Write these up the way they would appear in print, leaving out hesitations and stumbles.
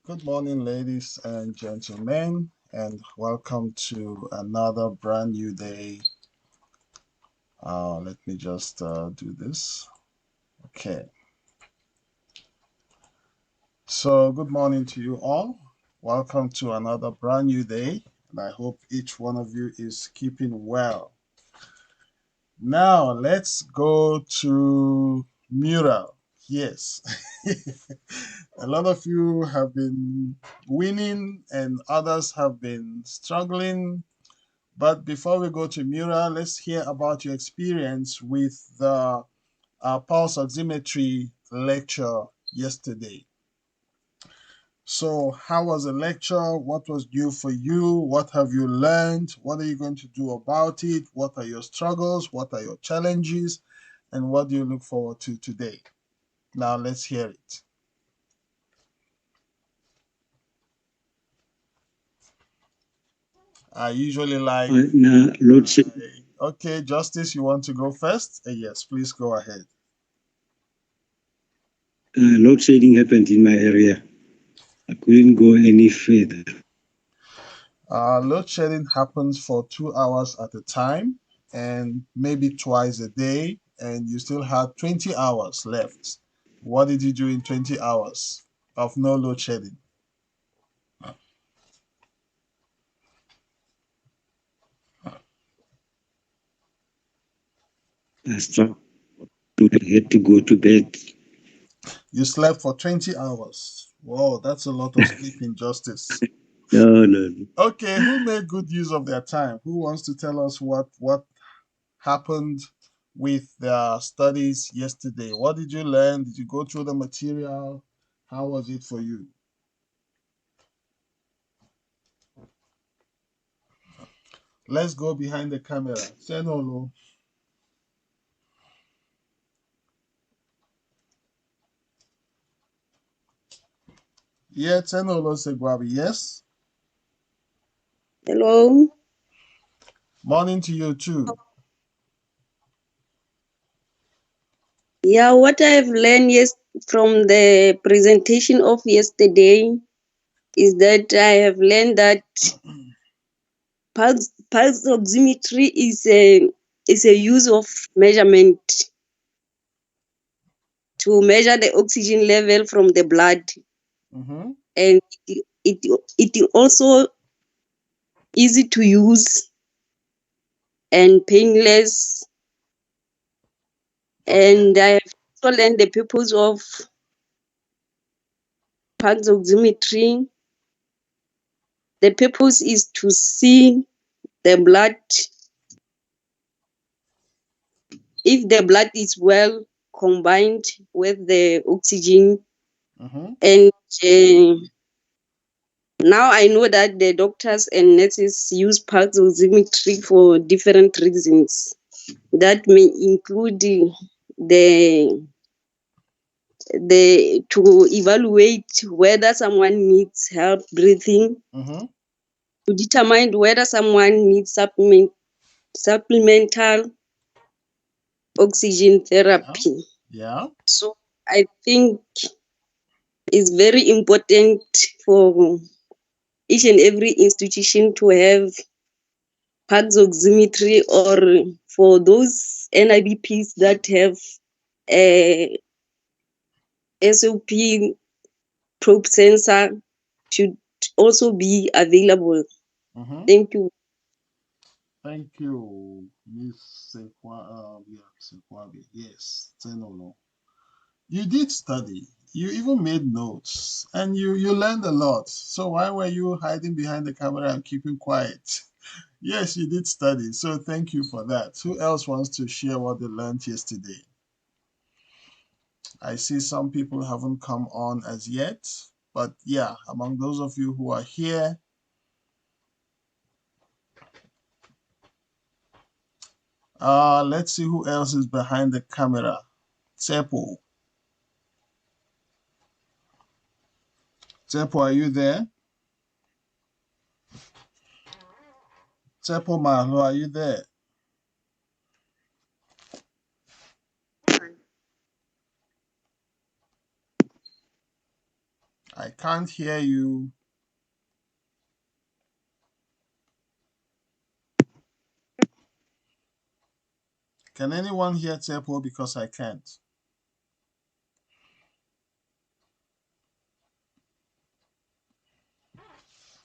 Good morning, ladies and gentlemen, and welcome to another brand new day. Let me just do this. Okay. So, good morning to you all. Welcome to another brand new day, and I hope each one of you is keeping well. Now, let's go to Mural. Yes. A lot of you have been winning, and others have been struggling. But before we go to Mural, let's hear about your experience with the pulse oximetry lecture yesterday. So, how was the lecture? What was new for you? What have you learned? What are you going to do about it? What are your struggles? What are your challenges? And what do you look forward to today? Now, let's hear it. I usually like. Okay, Justice, you want to go first? Yes, please go ahead. Load shedding happened in my area. I couldn't go any further. Load shedding happens for 2 hours at a time and maybe twice a day, and you still have 20 hours left. What did you do in 20 hours of no load shedding? I struggled. I had to go to bed. You slept for 20 hours. Whoa, that's a lot of sleeping, Justice. No. Okay, who made good use of their time? Who wants to tell us what happened with the studies yesterday? What did you learn? Did you go through the material? How was it for you? Let's go behind the camera. Senolo. Yeah, Senolo Segwabi, yes? Hello. Morning to you too. Yeah, what I've learned from the presentation of yesterday is that I have learned that pulse oximetry is a use of measurement to measure the oxygen level from the blood, Mm-hmm. and it also easy to use and painless. Okay. And I have also learned the purpose of pulse oximetry. The purpose is to see the blood, if the blood is well combined with the oxygen. Mm-hmm. And now I know that the doctors and nurses use pulse oximetry for different reasons. That may include the to evaluate whether someone needs help breathing, Mm-hmm. to determine whether someone needs supplemental oxygen Yeah. therapy. Yeah. So I think it's very important for each and every institution to have pulse oximetry, or for those NIBPs that have a SLP probe sensor should also be available. Mm-hmm. Thank you. Thank you, Miss Sekwabi. Yes, Senolo. You did study. You even made notes, and you learned a lot. So why were you hiding behind the camera and keeping quiet? Yes, you did study. So thank you for that. Who else wants to share what they learned yesterday? I see some people haven't come on as yet, but yeah, among those of you who are here, let's see who else is behind the camera. Tsepo. Tsepo, are you there? Tsepo Mahlo, are you there? I can't hear you. Can anyone hear Tepo? Because I can't.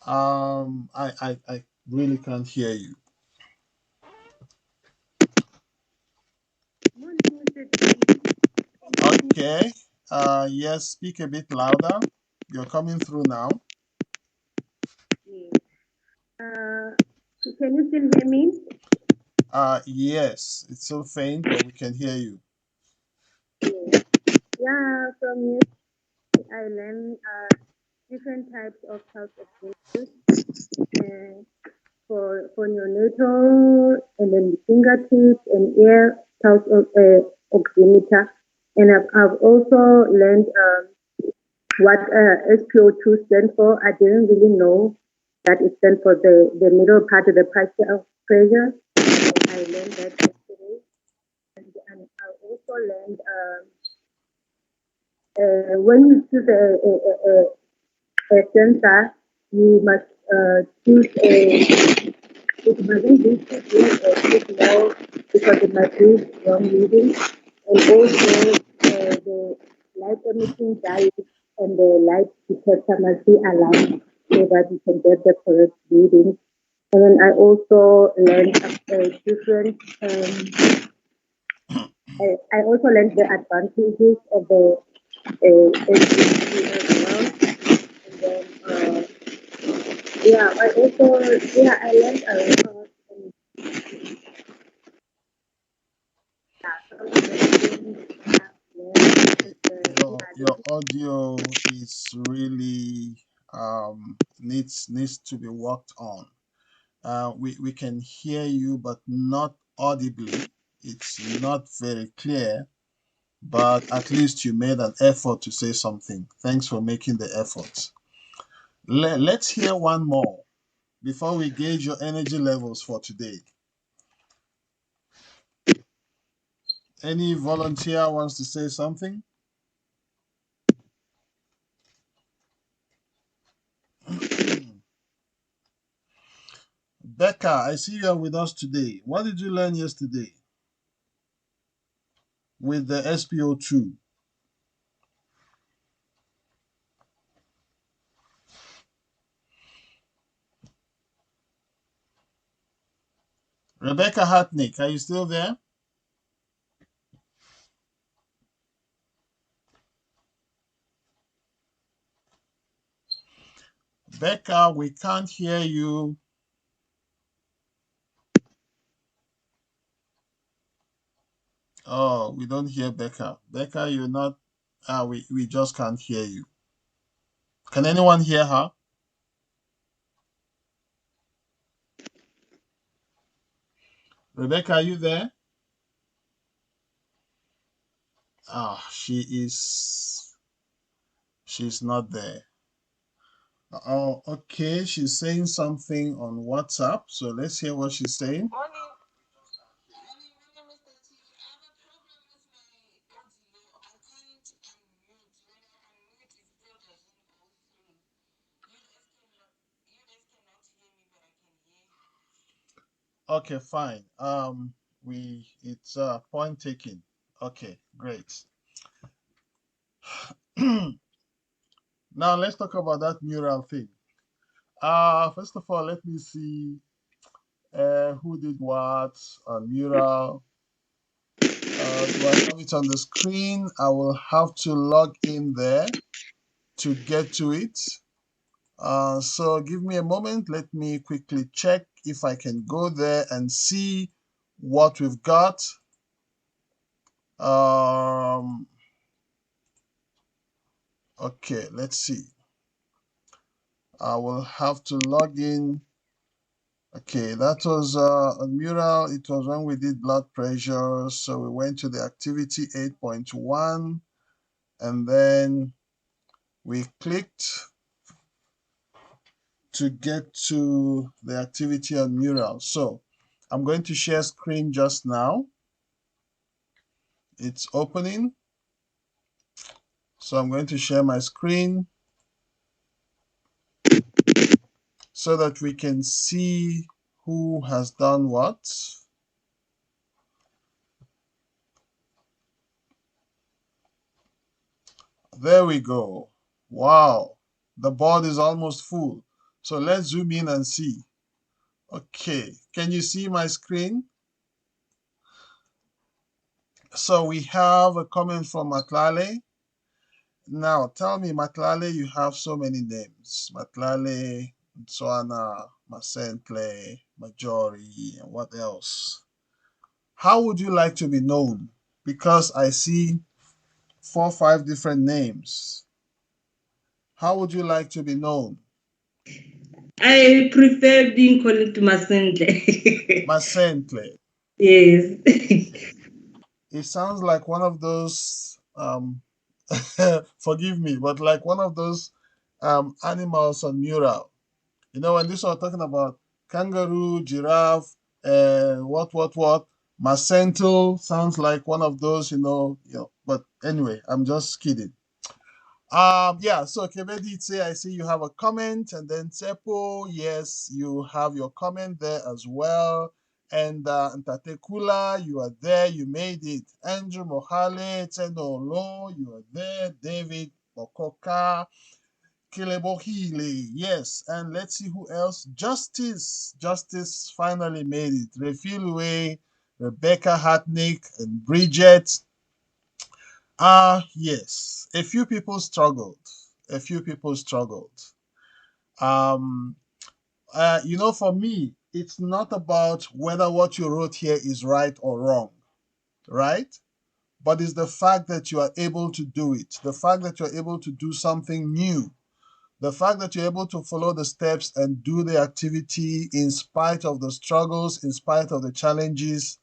I really can't hear you. Okay. Yes, speak a bit louder. You're coming through now. Can you still hear me? Yes, it's still faint, but we can hear you. Yeah, from you I learned different types of health experiences for neonatal and then fingertips and ear pulse oximeter. And I've also learned what SPO2 stands for. I didn't really know that it stands for the middle part of the pressure. I learned that yesterday. And I also learned when you choose a sensor, you must choose a. It mustn't be too big or too small because it might be wrong reading. And also the light emitting diode and the light detector must be aligned so that you can get the correct reading. And then I also learned different. I also learned the advantages of the SLP as well. And then yeah, I learned a lot. And Your audio is really needs to be worked on. We can hear you, but not audibly. It's not very clear, but at least you made an effort to say something. Thanks for making the effort. Let's hear one more before we gauge your energy levels for today. Any volunteer wants to say something? Becca, I see you are with us today. What did you learn yesterday with the SPO2? Rebecca Hartnick, are you still there? Becca, we can't hear you. Oh, we don't hear Becca. Becca, you're not. We just can't hear you. Can anyone hear her? Rebecca, are you there? She's not there. Oh, okay. She's saying something on WhatsApp. So let's hear what she's saying. Okay, fine. It's point taken. Okay, great. Now let's talk about that mural thing. First of all, let me see who did what on mural. Do I have it on the screen? I will have to log in there to get to it. So give me a moment. Let me quickly check if I can go there and see what we've got. Okay, let's see. I will have to log in. Okay, that was a mural. It was when we did blood pressure. So we went to the activity 8.1 and then we clicked to get to the activity on mural. So I'm going to share screen just now. It's opening. So I'm going to share my screen. so that we can see who has done what. There we go. Wow, the board is almost full. So let's zoom in and see. Okay, can you see my screen? So we have a comment from Matlale. Now tell me, Matlale, you have so many names. Matlale, Ntswana, Masentle, Majori, and what else? How would you like to be known? Because I see 4 or 5 different names. How would you like to be known? I prefer being called Masentle. Masentle. Yes. It sounds like one of those, forgive me, but like one of those animals on Mural. You know, when this was talking about kangaroo, giraffe, what, Masentle sounds like one of those, but anyway, I'm just kidding. Yeah, so Kebedi say I see you have a comment, and then Tsepo, yes, you have your comment there as well. And Ntatekula, you are there, you made it. Andrew Mohale, Tenolo, you are there. David Okoka, Kilebohile, yes. And let's see who else. Justice finally made it. Refilwe, Rebecca Hartnick, and Bridget. Yes, a few people struggled. A few people struggled. Um, for me, it's not about whether what you wrote here is right or wrong, right? But it's the fact that you are able to do it, the fact that you're able to do something new, the fact that you're able to follow the steps and do the activity in spite of the struggles, in spite of the challenges.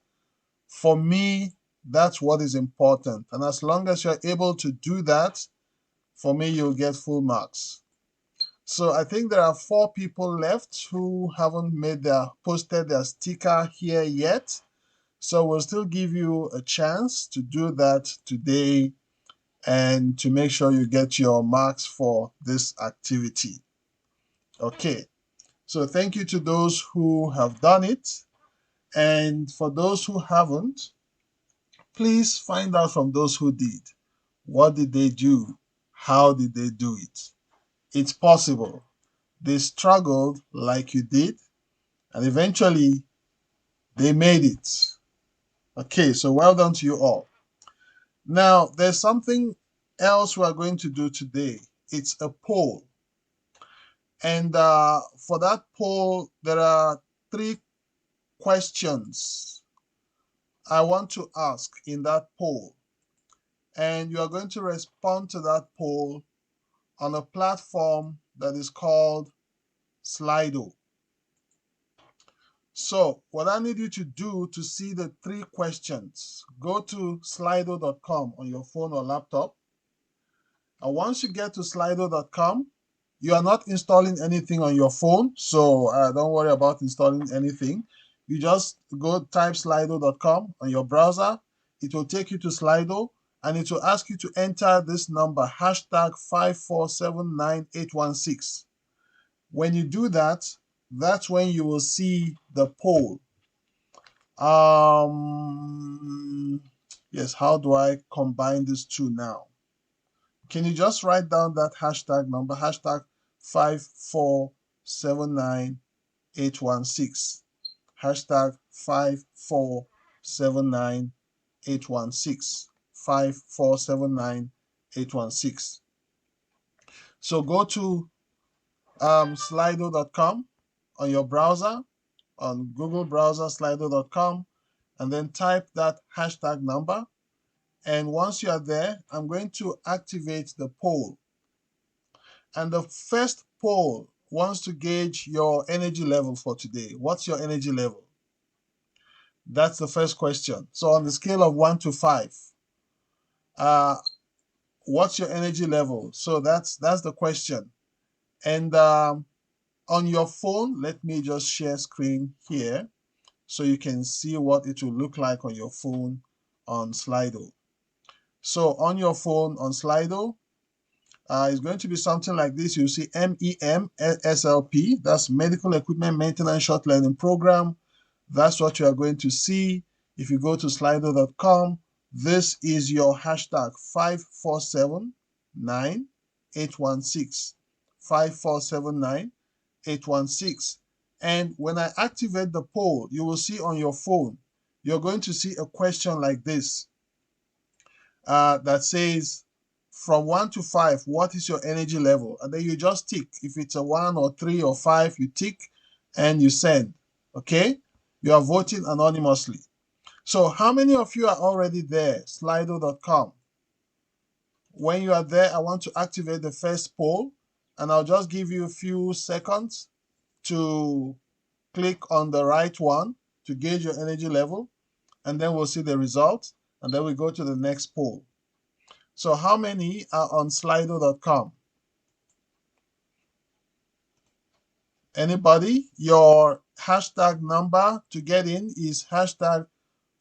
For me, that's what is important. And as long as you're able to do that, for me, you'll get full marks. So I think there are 4 people left who haven't posted their sticker here yet. So we'll still give you a chance to do that today and to make sure you get your marks for this activity. Okay, so thank you to those who have done it. And for those who haven't, please find out from those who did. What did they do? How did they do it? It's possible. They struggled like you did, and eventually they made it. Okay, so well done to you all. Now, there's something else we are going to do today. It's a poll. And for that poll, there are 3 questions I want to ask in that poll. And you are going to respond to that poll on a platform that is called Slido. So what I need you to do to see the 3 questions, go to slido.com on your phone or laptop. And once you get to slido.com, you are not installing anything on your phone, so don't worry about installing anything. You just go type slido.com on your browser. It will take you to Slido, and it will ask you to enter this number, hashtag 5479816. When you do that, that's when you will see the poll. Yes, how do I combine these two now? Can you just write down that hashtag number, hashtag 5479816, hashtag 5479816, 5479816. So go to slido.com on your browser, on Google browser, slido.com, and then type that hashtag number. And once you are there, I'm going to activate the poll. And the first poll wants to gauge your energy level for today. What's your energy level? That's the first question. So on the scale of 1 to 5, what's your energy level? So that's the question. And on your phone, let me just share screen here so you can see what it will look like on your phone on Slido. So on your phone on Slido, It's going to be something like this. You'll see MEM, SLP. That's Medical Equipment Maintenance Short Learning Program. That's what you are going to see. If you go to slido.com, this is your hashtag 5479816. 5479816. And when I activate the poll, you will see on your phone, you're going to see a question like this that says, from 1 to 5, what is your energy level? And then you just tick. If it's a 1 or 3 or 5, you tick and you send. Okay? You are voting anonymously. So how many of you are already there? Slido.com. When you are there, I want to activate the first poll, and I'll just give you a few seconds to click on the right one to gauge your energy level, and then we'll see the results, and then we go to the next poll. So how many are on slido.com? Anybody? Your hashtag number to get in is hashtag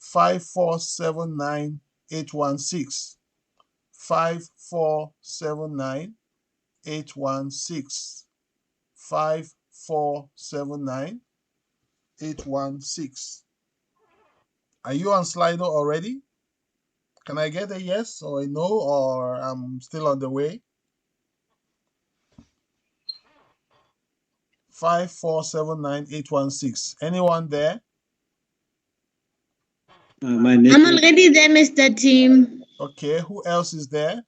5479816. 5479816. 5479816. Are you on Slido already? Can I get a yes or a no, or I'm still on the way? 5479816. Anyone there? My I'm network, already there, Mr. Tim. Okay, who else is there?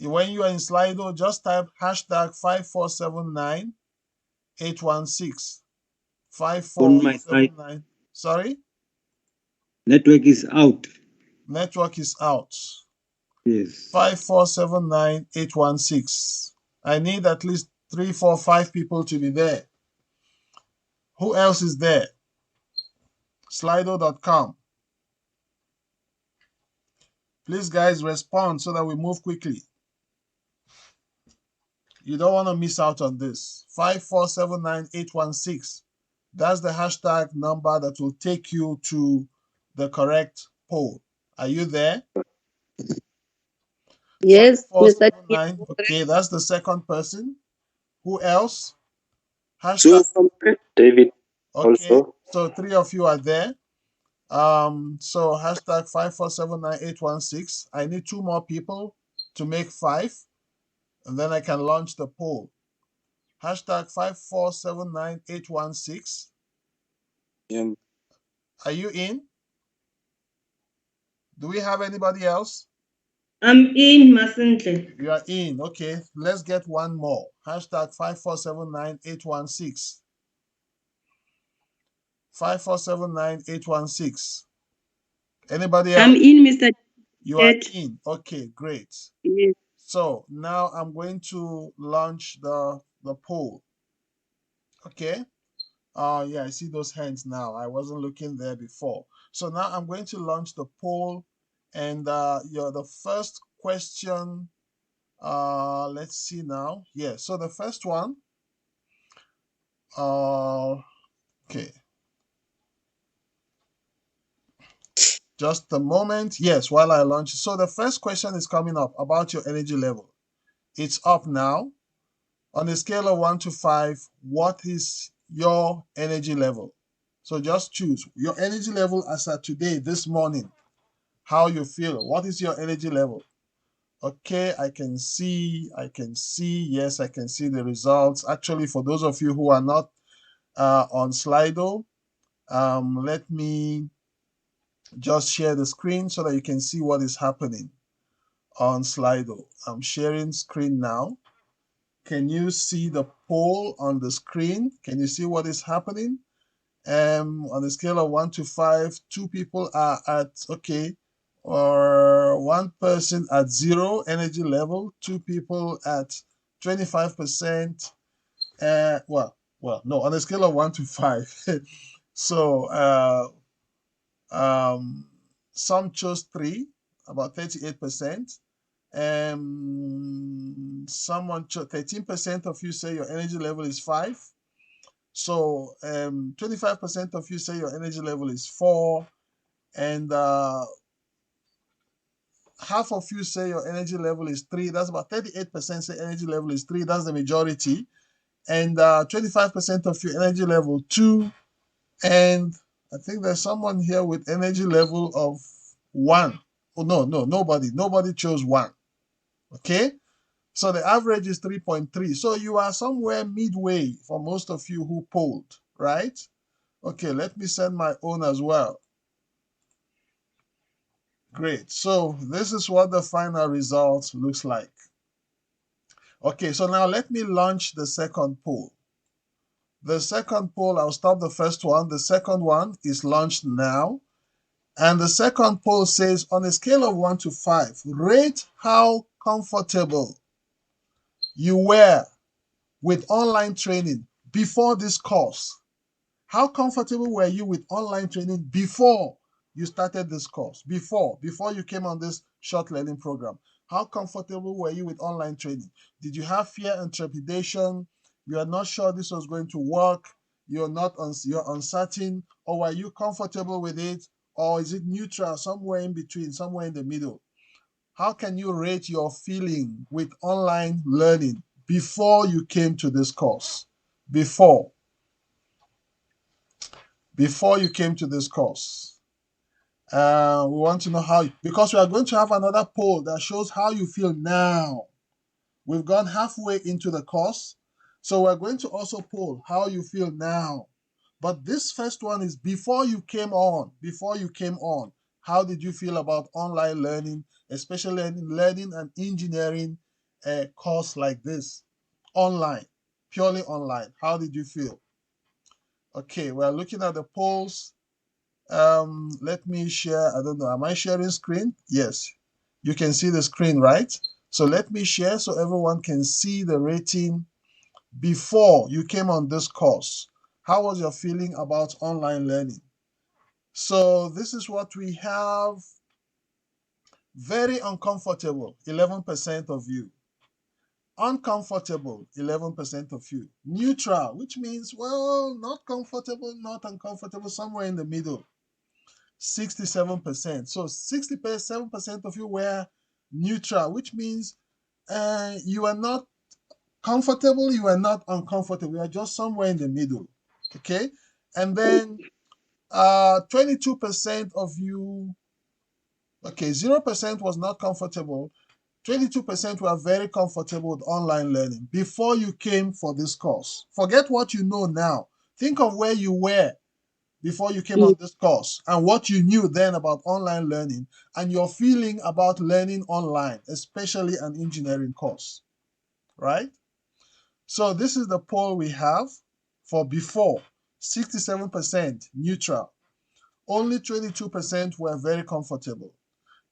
When you are in Slido, just type hashtag 5479816. on my side, 5479. Sorry? network is out. Network is out. Yes. 5479816. I need at least 3, 4, 5 people to be there. Who else is there? Slido.com. Please, guys, respond so that we move quickly. You don't want to miss out on this. 5479816. That's the hashtag number that will take you to the correct poll. Are you there? Yes, Mr. Tim. 5479. Okay, that's the second person. Who else? So Hashtag. from David Okay, also. so 3 of you are there. So hashtag 5479816. I need 2 more people to make 5, and then I can launch the poll. Hashtag 5479816. Yeah. Are you in? Do we have anybody else? I'm in, Masente. You are in. Okay, let's get one more. Hashtag 5479816. 5479816. Anybody else? I'm in, Mr. You are Ted. in. Okay, great. Yes. So now I'm going to launch the poll. Okay. Yeah, I see those hands now. I wasn't looking there before. So now I'm going to launch the poll, and the first question. Let's see now. Yeah. So the first one. Okay. Just a moment. Yes, while I launch. So the first question is coming up about your energy level. It's up now. On a scale of 1 to 5, what is your energy level? So just choose your energy level as of today, this morning. How you feel? What is your energy level? Okay, I can see. Yes, I can see the results. Actually, for those of you who are not on Slido, let me just share the screen so that you can see what is happening on Slido. I'm sharing screen now. Can you see the poll on the screen? Can you see what is happening? On a scale of 1 to 5, 2 people are at okay, or 1 person at 0 energy level, 2 people at 25%. No, on a scale of 1 to 5. So some chose 3, about 38%. Someone 13% of you say your energy level is 5. So 25% of you say your energy level is 4, and half of you say your energy level is 3. That's about 38% say energy level is 3. That's the majority. And 25% of your energy level 2. And I think there's someone here with energy level of 1. Oh, no, nobody chose 1. Okay, so the average is 3.3. So you are somewhere midway for most of you who polled, right? Okay, let me send my own as well. Great. So this is what the final result looks like. Okay, so now let me launch the second poll. The second poll, I'll stop the first one. The second one is launched now. And the second poll says, on a scale of 1 to 5, rate how comfortable you were with online training before this course. How comfortable were you with online training before you started this course? Before you came on this short learning program, how comfortable were you with online training? Did you have fear and trepidation? You are not sure this was going to work. You're uncertain, or were you comfortable with it? Or is it neutral, somewhere in between, somewhere in the middle? How can you rate your feeling with online learning before you came to this course? Before you came to this course. We want to know how, because we are going to have another poll that shows how you feel now. We've gone halfway into the course, so we're going to also poll how you feel now. But this first one is before you came on. How did you feel about online learning, especially learning an engineering course like this? Online, purely online. How did you feel? Okay, we're looking at the polls. Let me share. I don't know. Am I sharing screen? Yes. You can see the screen, right? So let me share so everyone can see the rating before you came on this course. How was your feeling about online learning? So this is what we have. Very uncomfortable, 11% of you. Uncomfortable, 11% of you. Neutral, which means, well, not comfortable, not uncomfortable, somewhere in the middle. 67%. So 67% of you were neutral, which means you are not comfortable, you are not uncomfortable, you are just somewhere in the middle. Okay, and then 22% of you, okay, 0% was not comfortable. 22% were very comfortable with online learning before you came for this course. Forget what you know now. Think of where you were before you came on this course and what you knew then about online learning and your feeling about learning online, especially an engineering course, right? So this is the poll we have for before. 67% neutral. Only 22% were very comfortable.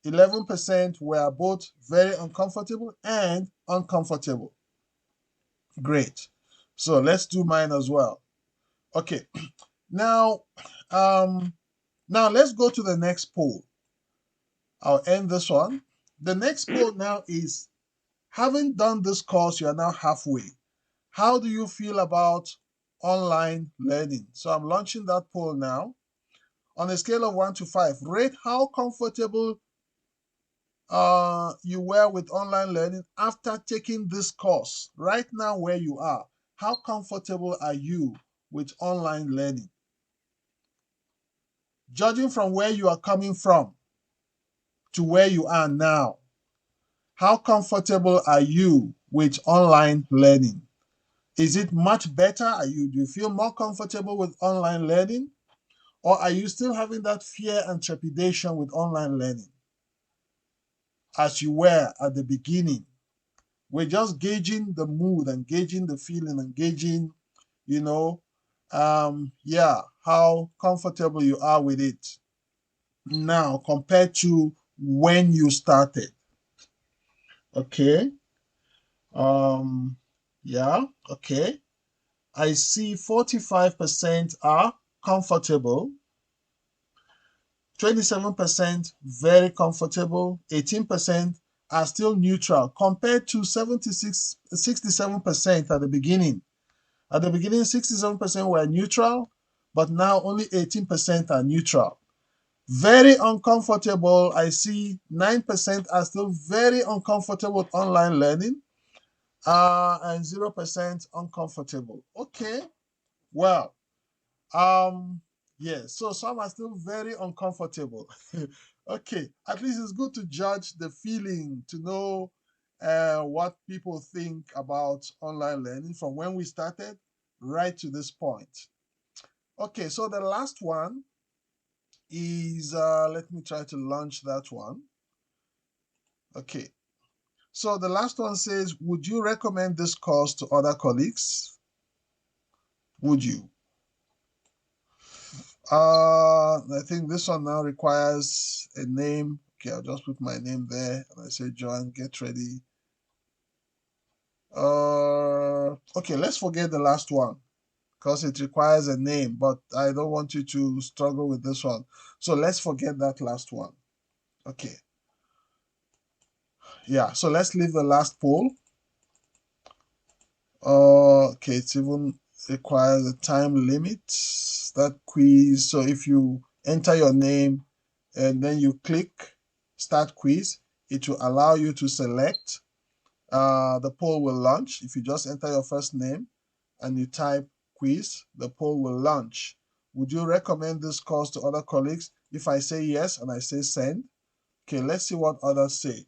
11% were both very uncomfortable and uncomfortable. Great. So let's do mine as well. Okay. Now let's go to the next poll. I'll end this one. The next poll now is, having done this course, you are now halfway. How do you feel about online learning? So I'm launching that poll now. On a scale of 1 to 5, rate how comfortable you were with online learning after taking this course. Right now where you are, how comfortable are you with online learning? Judging from where you are coming from to where you are now, how comfortable are you with online learning? Is it much better? Do you feel more comfortable with online learning? Or are you still having that fear and trepidation with online learning as you were at the beginning? We're just gauging the mood and gauging the feeling and gauging, how comfortable you are with it now compared to when you started. Okay. Okay. I see 45% are comfortable, 27% very comfortable, 18% are still neutral compared to 67% at the beginning. At the beginning, 67% were neutral, but now only 18% are neutral. Very uncomfortable. I see 9% are still very uncomfortable with online learning, and 0% uncomfortable. Okay, well, yeah, so some are still very uncomfortable. Okay, at least it's good to judge the feeling, to know what people think about online learning from when we started right to this point. Okay, so the last one is, let me try to launch that one. Okay, so the last one says, would you recommend this course to other colleagues? Would you? I think this one now requires a name. Okay, I'll just put my name there and I say join, get ready. Okay, let's forget the last one because it requires a name, but I don't want you to struggle with this one. So let's forget that last one. Okay. Yeah, so let's leave the last poll. Okay, it even requires a time limit, that quiz. So if you enter your name and then you click start quiz, it will allow you to select. The poll will launch. If you just enter your first name and you type quiz, the poll will launch. Would you recommend this course to other colleagues? If I say yes and I say send, okay, let's see what others say.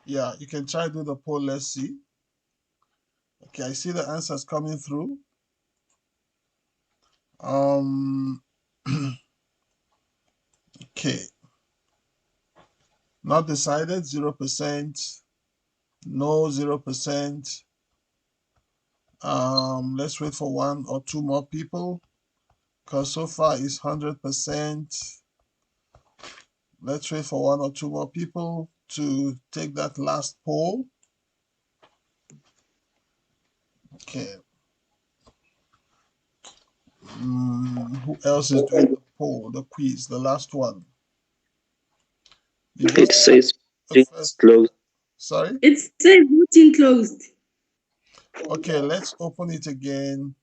Yeah, you can try to do the poll. Let's see. Okay, I see the answers coming through. Okay. Not decided, 0%. No, 0%. Let's wait for one or two more people because so far it's 100%. Let's wait for one or two more people to take that last poll. Okay. Who else is doing the poll, the quiz, the last one? It says First, closed. sorry? It says voting closed. Okay, let's open it again.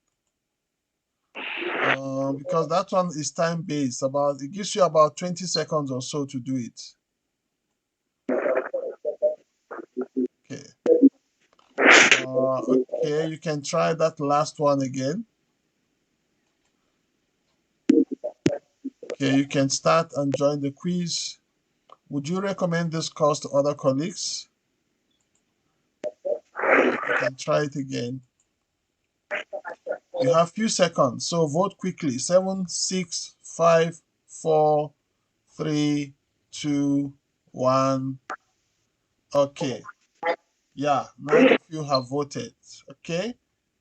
Because that one is time-based. It gives you about 20 seconds or so to do it. Okay. Okay, you can try that last one again. Okay, you can start and join the quiz. Would you recommend this course to other colleagues? You can try it again. You have few seconds, so vote quickly. 7, 6, 5, 4, 3, 2, 1. Okay. Yeah, 9 of you have voted. Okay.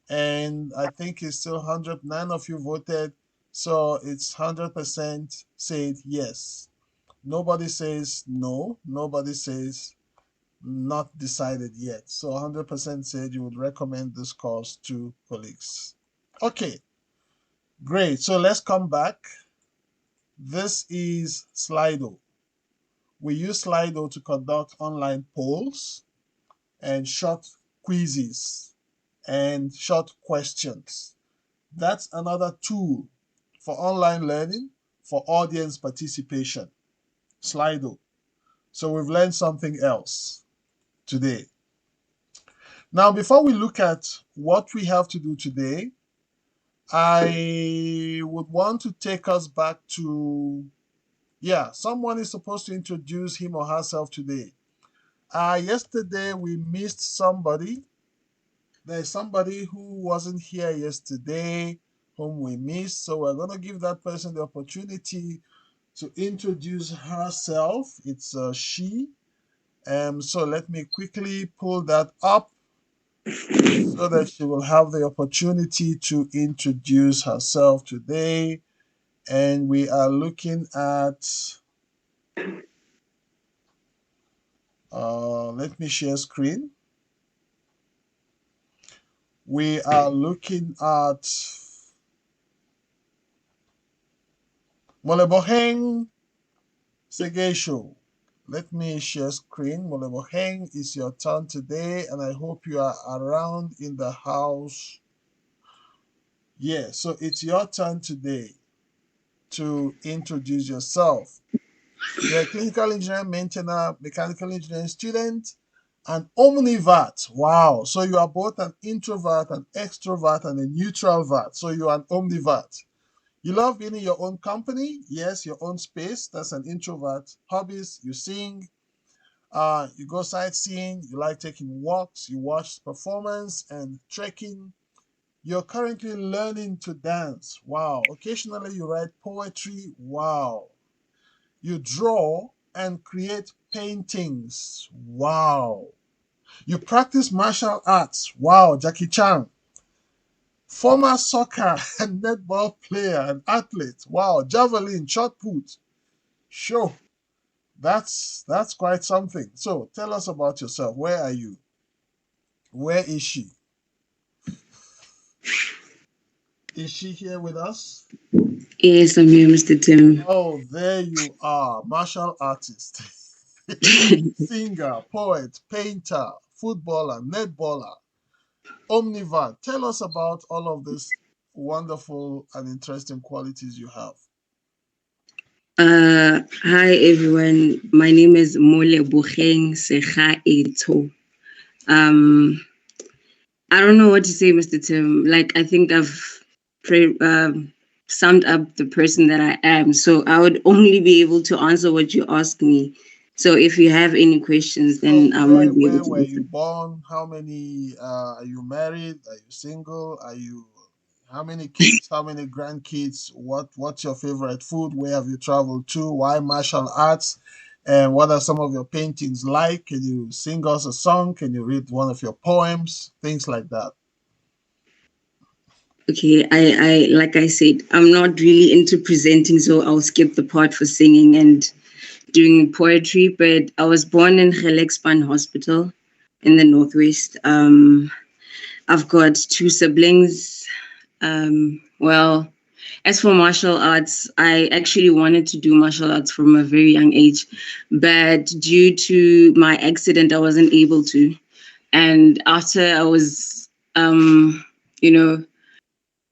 And I think it's still 109 of you voted. So it's 100% said yes. Nobody says no. Nobody says not decided yet. So 100% said you would recommend this course to colleagues. Okay, great. So let's come back. This is Slido. We use Slido to conduct online polls and short quizzes and short questions. That's another tool for online learning for audience participation. Slido. So we've learned something else today. Now, before we look at what we have to do today, I would want to take us back to, someone is supposed to introduce him or herself today. Yesterday we missed somebody. There's somebody who wasn't here yesterday whom we missed. So we're going to give that person the opportunity to introduce herself. It's she. So let me quickly pull that up so that she will have the opportunity to introduce herself today. And we are looking at, let me share screen. We are looking at Moleboheng Segesho. Let me share screen. Moleboheng, it's your turn today, and I hope you are around in the house. Yeah, so it's your turn today. to introduce yourself. You're a clinical engineer, maintainer, mechanical engineering student, an omnivert. Wow. So you are both an introvert, an extrovert, and a neutral vert. So you are an omnivert. You love being in your own company. Yes, your own space. That's an introvert. Hobbies, you sing, you go sightseeing, you like taking walks, you watch performance and trekking. You're currently learning to dance. Wow. Occasionally you write poetry. Wow. You draw and create paintings. Wow. You practice martial arts. Wow, Jackie Chan. Former soccer and netball player and athlete. Wow, javelin, shot put. Sure. That's quite something. So tell us about yourself. Where are you? Where is she? Is she here with us? Yes, I'm here, Mr. Tim. Oh, there you are. Martial artist, singer, poet, painter, footballer, netballer, omnivore. Tell us about all of these wonderful and interesting qualities you have. Hi everyone. My name is Mole Bucheng Sekha Eto. I don't know what to say, Mr. Tim. Like, I think I've summed up the person that I am. So I would only be able to answer what you ask me. So if you have any questions, then So I won't be able where to were answer. you born? How many are you married? Are you single? Are you how many kids? How many grandkids? What's your favorite food? Where have you traveled to? Why martial arts? And what are some of your paintings like? Can you sing us a song? Can you read one of your poems? Things like that. Okay, I like I said, I'm not really into presenting, so I'll skip the part for singing and doing poetry. But I was born in Gelexpan Hospital in the Northwest. I've got two siblings. Well, as for martial arts, I actually wanted to do martial arts from a very young age, but due to my accident, I wasn't able to. And after I was, you know,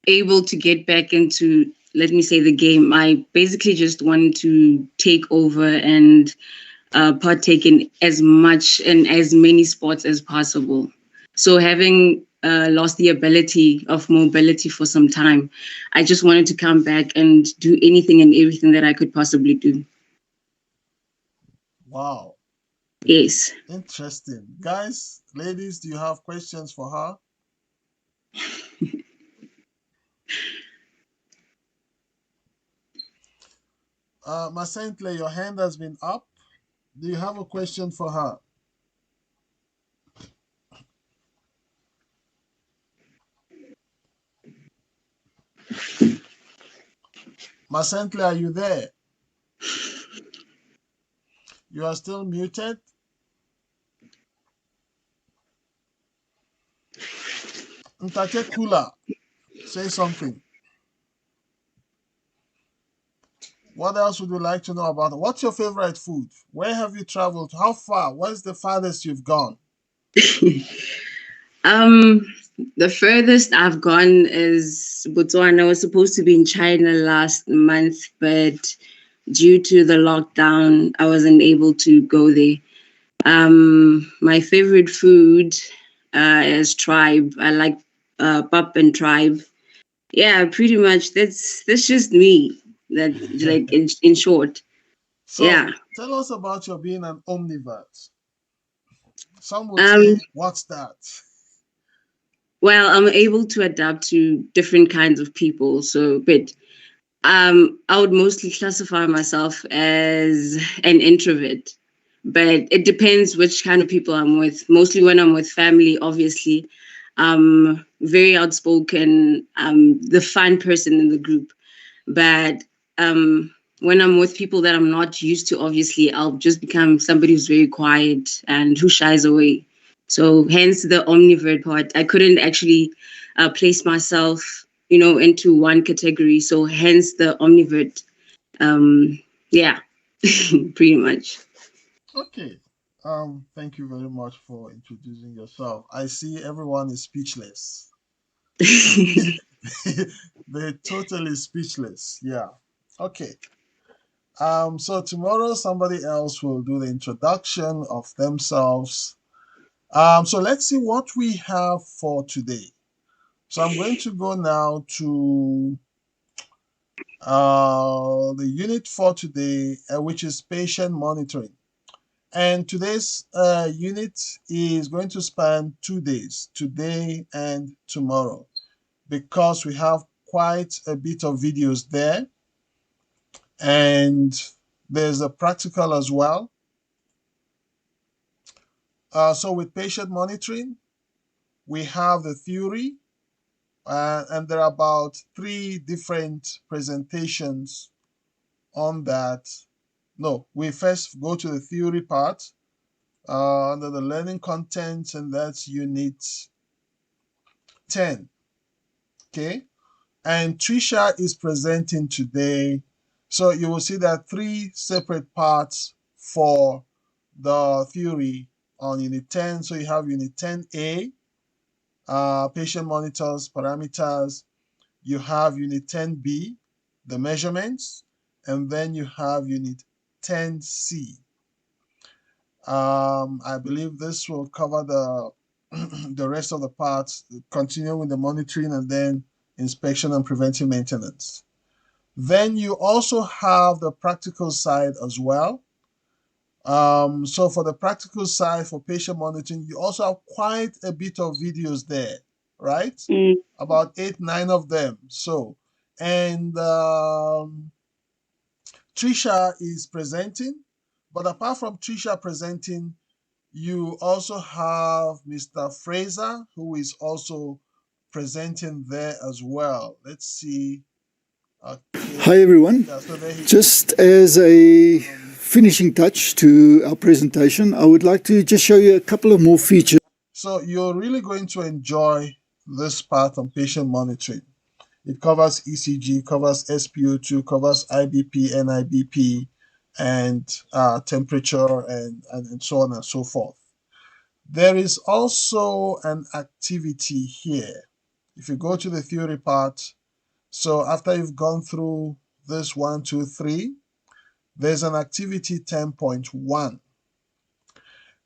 able to get back into, let me say, the game, I basically just wanted to take over and partake in as much and as many sports as possible. So having lost the ability of mobility for some time, I just wanted to come back and do anything and everything that I could possibly do. Wow. Yes. Interesting. Guys, ladies, do you have questions for her? Masentle, your hand has been up. Do you have a question for her? Masentle, are you there? You are still muted. Ntate Kula, say something. What else would you like to know about? What's your favorite food? Where have you traveled? How far? What's the farthest you've gone? um, the furthest I've gone is Botswana. I was supposed to be in China last month, but due to the lockdown, I wasn't able to go there. My favorite food is tribe. I like pap and tribe. Yeah, pretty much. That's just me. That like in short. So Yeah. tell us about your being an omnivore. Some would Um. say, what's that? Well, I'm able to adapt to different kinds of people. So, but I would mostly classify myself as an introvert. But it depends which kind of people I'm with. Mostly when I'm with family, obviously, I'm very outspoken. I'm the fun person in the group. But when I'm with people that I'm not used to, obviously, I'll just become somebody who's very quiet and who shies away. So hence the omnivore part. I couldn't actually place myself, into one category. So hence the omnivore. Yeah, pretty much. Okay. Thank you very much for introducing yourself. I see everyone is speechless. They're totally speechless. Yeah. Okay. So tomorrow somebody else will do the introduction of themselves. So let's see what we have for today. So I'm going to go now to the unit for today, which is patient monitoring. And today's unit is going to span 2 days, today and tomorrow, because we have quite a bit of videos there. And there's a practical as well. So with patient monitoring, we have the theory, and there are about 3 different presentations on that. No, we first go to the theory part under the learning content, and that's unit 10. Okay, and Trisha is presenting today. So you will see that 3 separate parts for the theory on unit 10. So you have unit 10A, patient monitors, parameters. You have unit 10B, the measurements, and then you have unit 10C. I believe this will cover the the rest of the parts, continuing with the monitoring and then inspection and preventive maintenance. Then you also have the practical side as well. So for the practical side, for patient monitoring, you also have quite a bit of videos there, right? About 8, 9 of them. So, and Trisha is presenting, but apart from Trisha presenting, you also have Mr. Fraser, who is also presenting there as well. Let's see. Okay. Hi everyone. Yeah, so there he Just as a finishing touch to our presentation, I would like to just show you a couple of more features. So you're really going to enjoy this part on patient monitoring. It covers ECG, covers SpO2, covers IBP, NIBP, and temperature, and so on and so forth. There is also an activity here. If you go to the theory part, so after you've gone through this 1, 2, 3, there's an activity 10.1.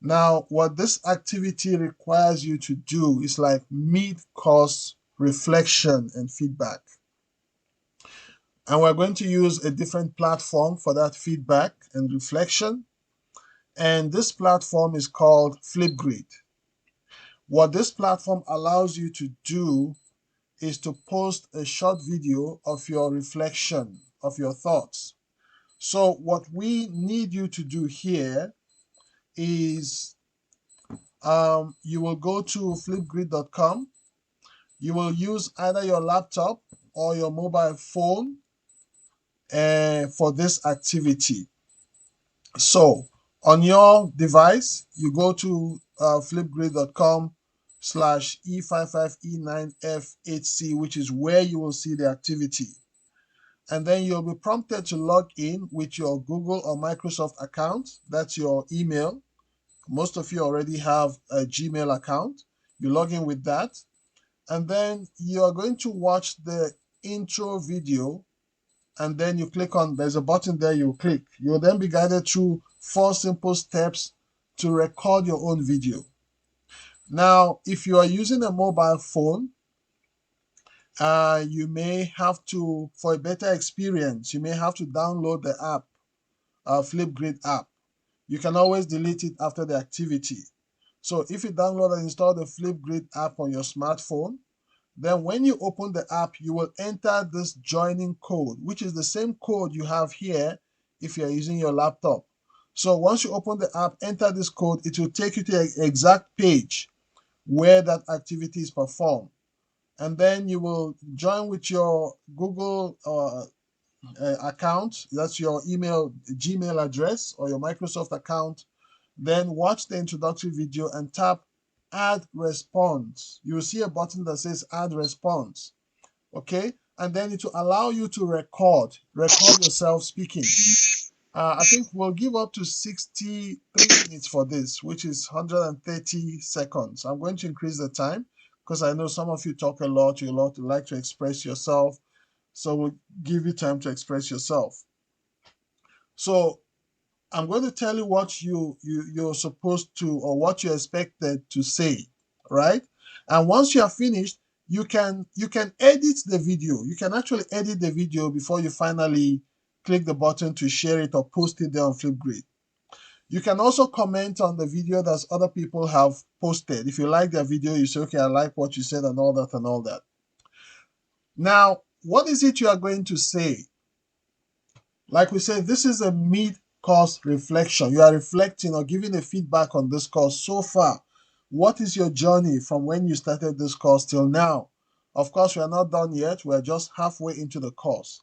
Now, what this activity requires you to do is like mid-course reflection and feedback. And we're going to use a different platform for that feedback and reflection. And this platform is called Flipgrid. What this platform allows you to do is to post a short video of your reflection, of your thoughts. So what we need you to do here is you will go to flipgrid.com. You will use either your laptop or your mobile phone for this activity. So on your device, you go to flipgrid.com/E55E9F8C, which is where you will see the activity. And then you'll be prompted to log in with your Google or Microsoft account. That's your email. Most of you already have a Gmail account. You log in with that. And then you are going to watch the intro video, and then you click on, there's a button there, you click. You'll then be guided through 4 simple steps to record your own video. Now, if you are using a mobile phone, you may have to, for a better experience, you may have to download the app, Flipgrid app. You can always delete it after the activity. So if you download and install the Flipgrid app on your smartphone, then when you open the app, you will enter this joining code, which is the same code you have here if you're using your laptop. So once you open the app, enter this code, it will take you to the exact page where that activity is performed. And then you will join with your Google account, that's your email, Gmail address, or your Microsoft account. Then watch the introductory video and tap add response. You will see a button that says add response. Okay, and then it will allow you to record yourself speaking. I think we'll give up to 63 minutes for this, which is 130 seconds. I'm going to increase the time because I know some of you talk a lot, you like to express yourself. So we'll give you time to express yourself. So I'm going to tell you what you're supposed to, or what you're expected to say, right? And once you are finished, you can edit the video. You can actually edit the video before you finally click the button to share it or post it there on Flipgrid. You can also comment on the video that other people have posted. If you like their video, you say, okay, I like what you said and all that and all that. Now, what is it you are going to say? Like we said, this is a mid-course reflection. You are reflecting or giving a feedback on this course so far. What is your journey from when you started this course till now? Of course, we are not done yet. We're just halfway into the course.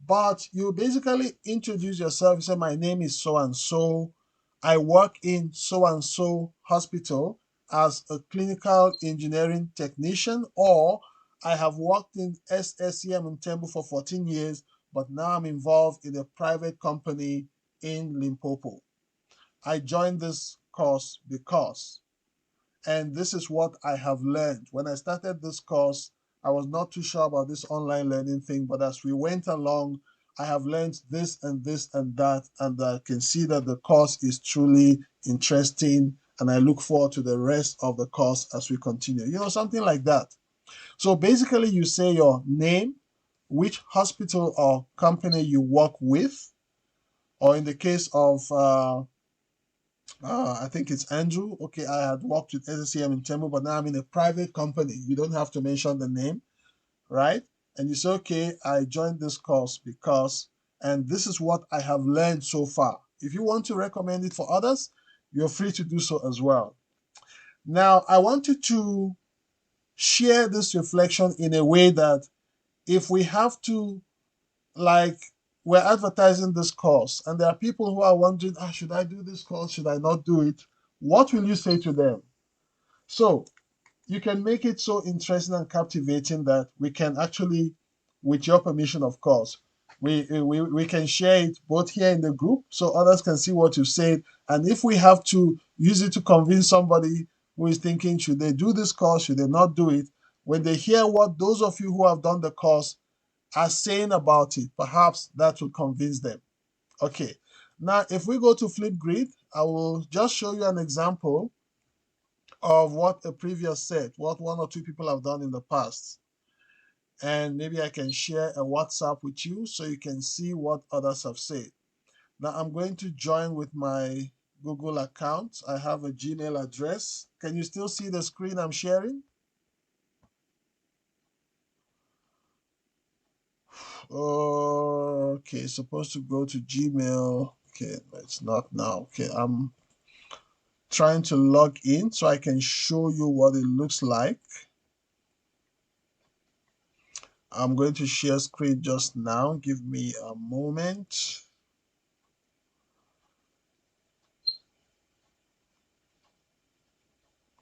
But you basically introduce yourself. You say, my name is so-and-so. I work in so-and-so hospital as a clinical engineering technician, or I have worked in SSEM in Tembu for 14 years, but now I'm involved in a private company in Limpopo. I joined this course because, and this is what I have learned. When I started this course, I was not too sure about this online learning thing, but as we went along, I have learned this and this and that, and I can see that the course is truly interesting, and I look forward to the rest of the course as we continue. You know, something like that. So basically, you say your name, which hospital or company you work with, or in the case of I think it's Andrew. Okay, I had worked with SSCM in Temple, but now I'm in a private company. You don't have to mention the name, right? And you say, okay, I joined this course because, and this is what I have learned so far. If you want to recommend it for others, you're free to do so as well. Now, I wanted to share this reflection in a way that if we have to, like, we're advertising this course and there are people who are wondering, should I do this course? Should I not do it? What will you say to them? So you can make it so interesting and captivating that we can actually, with your permission, of course, we can share it both here in the group so others can see what you've said. And if we have to use it to convince somebody who is thinking, should they do this course? Should they not do it? When they hear what those of you who have done the course are saying about it, perhaps that will convince them. Okay, now if we go to Flipgrid, I will just show you an example of what a previous set, what one or two people have done in the past. And maybe I can share a WhatsApp with you so you can see what others have said. Now I'm going to join with my Google account. I have a Gmail address. Can you still see the screen I'm sharing? Okay, supposed to go to Gmail. Okay, it's not now. Okay, I'm trying to log in so I can show you what it looks like. I'm going to share screen just now. Give me a moment.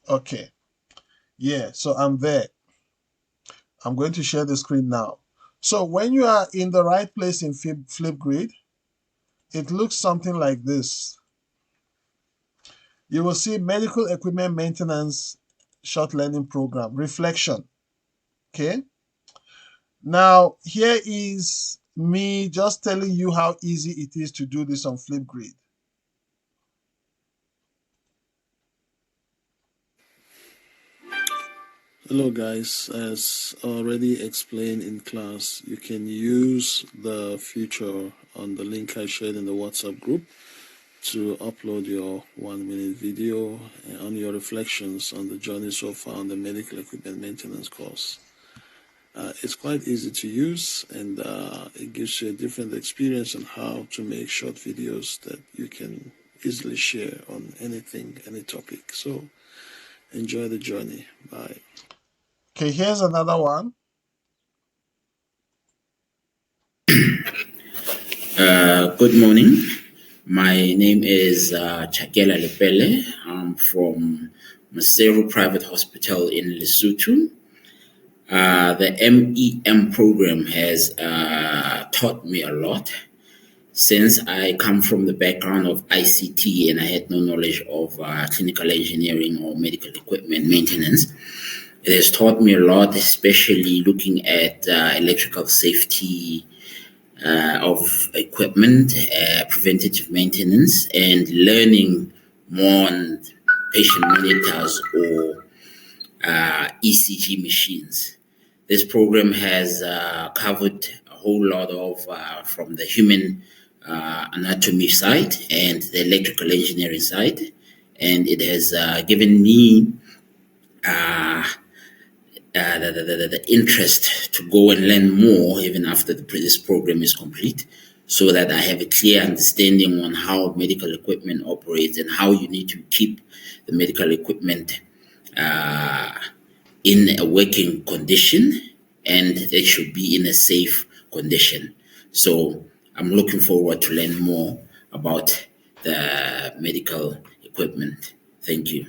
Okay, yeah, so I'm there. I'm going to share the screen now. So when you are in the right place in Flipgrid, it looks something like this. You will see medical equipment maintenance short learning program, reflection. Okay. Now, here is me just telling you how easy it is to do this on Flipgrid. Hello guys, as already explained in class, you can use the feature on the link I shared in the WhatsApp group to upload your 1-minute video on your reflections on the journey so far on the medical equipment maintenance course. It's quite easy to use, and it gives you a different experience on how to make short videos that you can easily share on anything, any topic. So enjoy the journey. Bye. Okay, here's another one. Good morning. My name is Chakela Lepele. I'm from Maseru Private Hospital in Lesotho. The MEM program has taught me a lot since I come from the background of ICT and I had no knowledge of clinical engineering or medical equipment maintenance. It has taught me a lot, especially looking at electrical safety of equipment, preventative maintenance, and learning more on patient monitors or ECG machines. This program has covered a whole lot of from the human anatomy side and the electrical engineering side, and it has given me the interest to go and learn more even after this program is complete, so that I have a clear understanding on how medical equipment operates and how you need to keep the medical equipment in a working condition, and it should be in a safe condition. So I'm looking forward to learn more about the medical equipment. Thank you.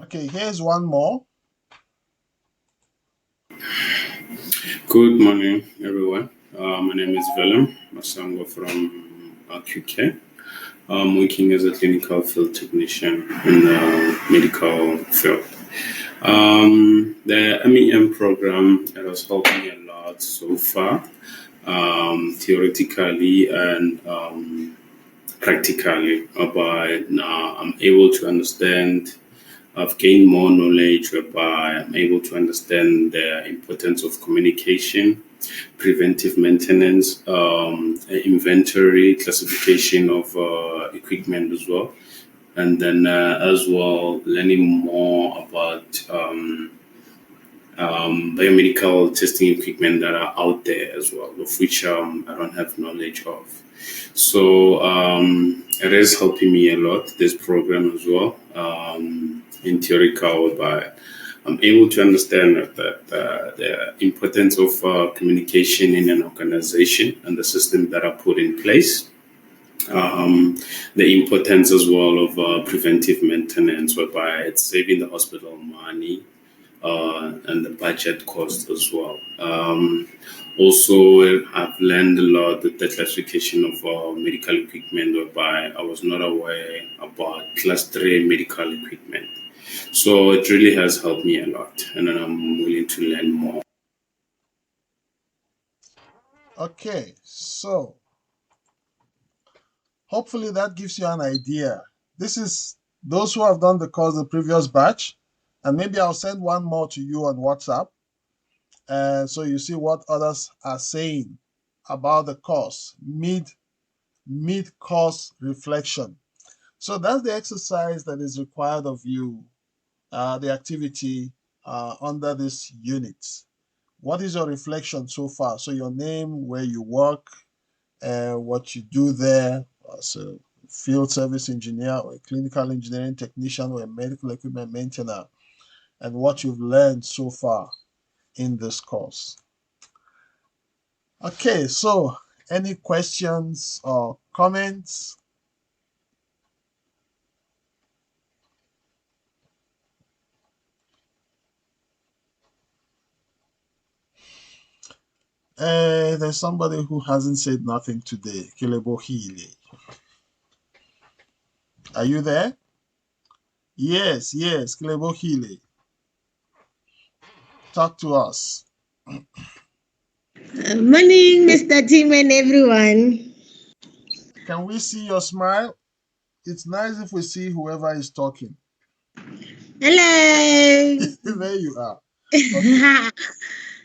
Okay, here's one more. Good morning, everyone. My name is Willem Masango from QK. I'm working as a clinical field technician in the medical field. The MEM program has helped me a lot so far, theoretically and practically. But now I'm able to understand. I've gained more knowledge whereby I'm able to understand the importance of communication, preventive maintenance, inventory, classification of equipment as well. And then as well, learning more about biomedical testing equipment that are out there as well, of which I don't have knowledge of. So it is helping me a lot, this program as well, in theoretical, but I'm able to understand that the importance of communication in an organization and the system that are put in place. The importance as well of preventive maintenance, whereby it's saving the hospital money and the budget cost as well. Also, I've learned a lot with the classification of medical equipment, whereby I was not aware about class 3 medical equipment. So it really has helped me a lot, and I'm willing to learn more. Okay, so hopefully that gives you an idea. This is those who have done the course the previous batch, and maybe I'll send one more to you on WhatsApp, so you see what others are saying about the course, mid-course reflection. So that's the exercise that is required of you, the activity under this unit. What is your reflection so far? So your name, where you work, what you do there as a field service engineer or a clinical engineering technician or a medical equipment maintainer, and what you've learned so far in this course. Okay, so any questions or comments? There's somebody who hasn't said nothing today. Kilebohile. Are you there? Yes, Kilebohile. Talk to us. Morning, Mr. Tim and everyone. Can we see your smile? It's nice if we see whoever is talking. Hello. There you are. Okay.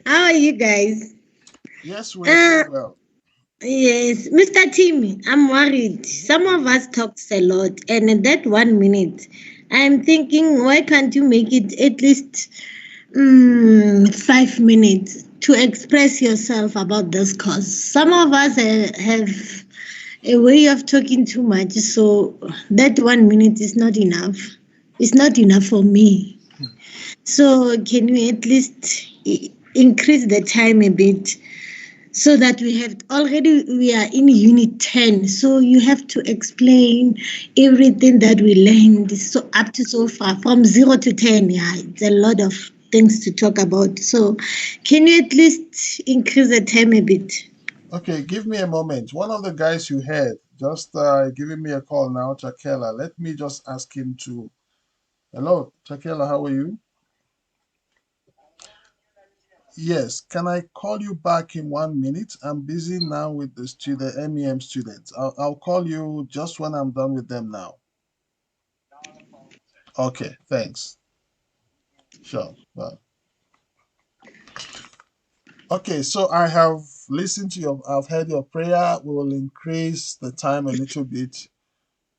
How are you guys? Yes, we're well. Yes, Mr. Tim, I'm worried. Some of us talks a lot, and in that 1 minute, I'm thinking, why can't you make it at least 5 minutes to express yourself about this cause? Some of us have a way of talking too much, so that 1 minute is not enough. It's not enough for me. So can you at least increase the time a bit, so that we are in unit 10, so you have to explain everything that we learned so up to so far from 0 to 10. Yeah, it's a lot of things to talk about. So can you at least increase the time a bit? Okay, give me a moment. One of the guys you had just giving me a call now, Chakela. Let me just ask him to. Hello, Chakela, how are you? Yes, can I call you back in 1 minute? I'm busy now with the MEM students. I'll call you just when I'm done with them now. Okay, thanks. Sure. Well, okay, so I have listened to I've heard your prayer. We will increase the time a little bit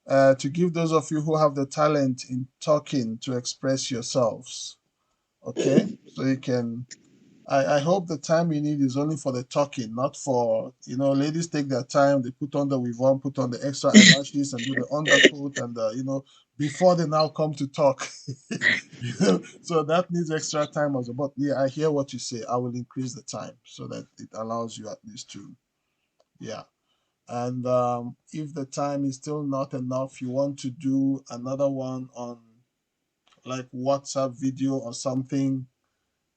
to give those of you who have the talent in talking to express yourselves. Okay, so you can. I hope the time you need is only for the talking, not for, ladies take their time, they put on the weave-on, put on the extra eyelashes and do the undercoat and before they now come to talk. So that needs extra time as well. But yeah, I hear what you say. I will increase the time so that it allows you at least to, yeah. And if the time is still not enough, you want to do another one on like WhatsApp video or something,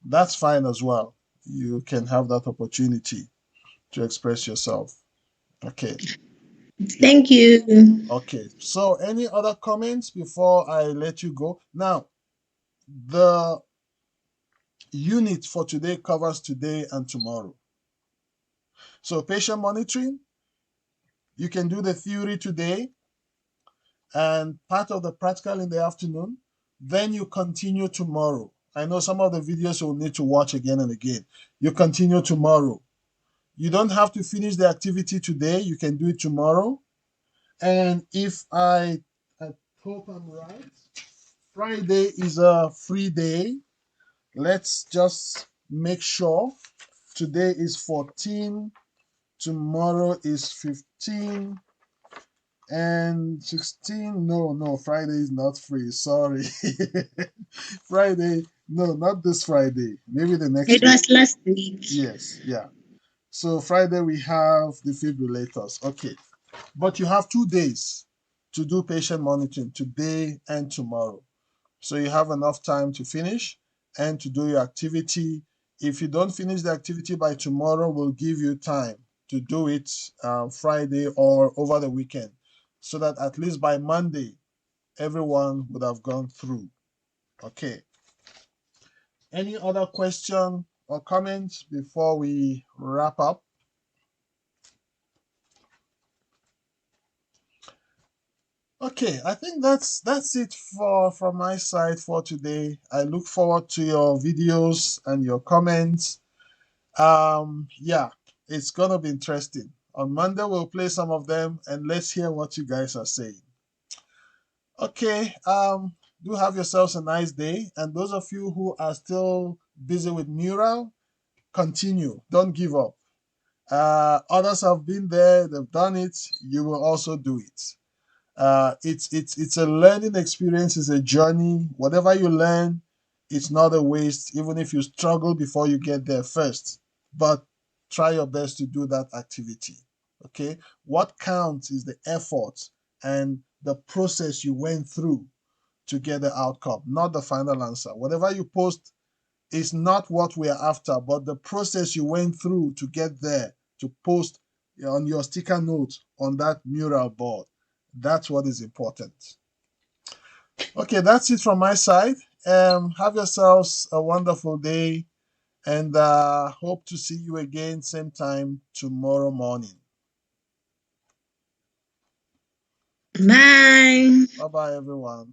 that's fine as well. You can have that opportunity to express yourself. Okay. Thank you. Okay. So, any other comments before I let you go? Now, the unit for today covers today and tomorrow. So, patient monitoring, you can do the theory today and part of the practical in the afternoon. Then you continue tomorrow. I know some of the videos you'll need to watch again and again. You continue tomorrow. You don't have to finish the activity today. You can do it tomorrow. And if I hope I'm right, Friday is a free day. Let's just make sure today is 14, tomorrow is 15, and 16. No, Friday is not free. Sorry. Friday, no, not this Friday. Maybe the next It week. was last week. Yes, yeah. So Friday we have defibrillators. Okay. But you have 2 days to do patient monitoring, today and tomorrow. So you have enough time to finish and to do your activity. If you don't finish the activity by tomorrow, we'll give you time to do it Friday or over the weekend, so that at least by Monday, everyone would have gone through. Okay. Any other question or comments before we wrap up? Okay, I think that's it from my side for today. I look forward to your videos and your comments. Yeah, it's gonna be interesting. On Monday we'll play some of them and let's hear what you guys are saying. Okay, do have yourselves a nice day. And those of you who are still busy with Mural, continue. Don't give up. Others have been there, they've done it, you will also do it. It's a learning experience, it's a journey. Whatever you learn, it's not a waste, even if you struggle before you get there first. But try your best to do that activity. Okay, what counts is the effort and the process you went through to get the outcome, not the final answer. Whatever you post is not what we are after, but the process you went through to get there, to post on your sticker note on that mural board. That's what is important. Okay, that's it from my side. Have yourselves a wonderful day and hope to see you again same time tomorrow morning. Bye. Bye-bye, everyone.